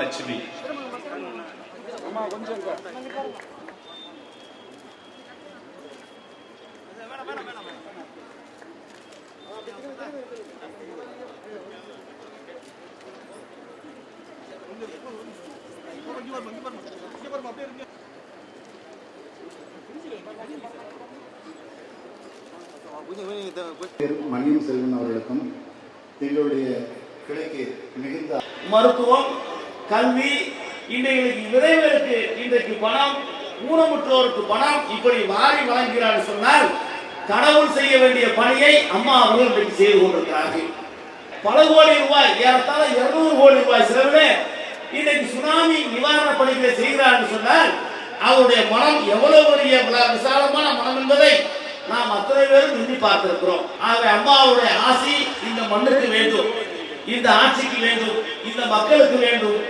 லட்சுமி மணியம் செல்வன் அவர்களுக்கும் எங்களுடைய கிளைக்கு மிகுந்த மருத்துவம், கல்வி, இன்றைக்கு விதைகளுக்கு இன்றைக்கு பணம், ஊனமுற்றோருக்கு பணம், இப்படி வாரி வழங்குகிறார் சொன்னால் கடவுள் செய்ய வேண்டிய பணியை அம்மா அவர்கள் இன்றைக்கு செய்து கொண்டிருக்கிறார்கள். பல கோடி ரூபாய், ஏறத்தாழ 200 கோடி ரூபாய் செலவில் இன்றைக்கு சுனாமி நிவாரண பணிகளை செய்கிறார் என்று சொன்னால் அவருடைய மனம் எவ்வளவு பெரிய விசாலமான மனம் என்பதை நாம் அத்தனை பேரும் எண்ணி பார்த்திருக்கிறோம். ஆகவே அம்மாவுடைய ஆசி இந்த மண்ணுக்கு வேண்டும், இந்த ஆட்சிக்கு வேண்டும், இந்த மக்களுக்கு வேண்டும்.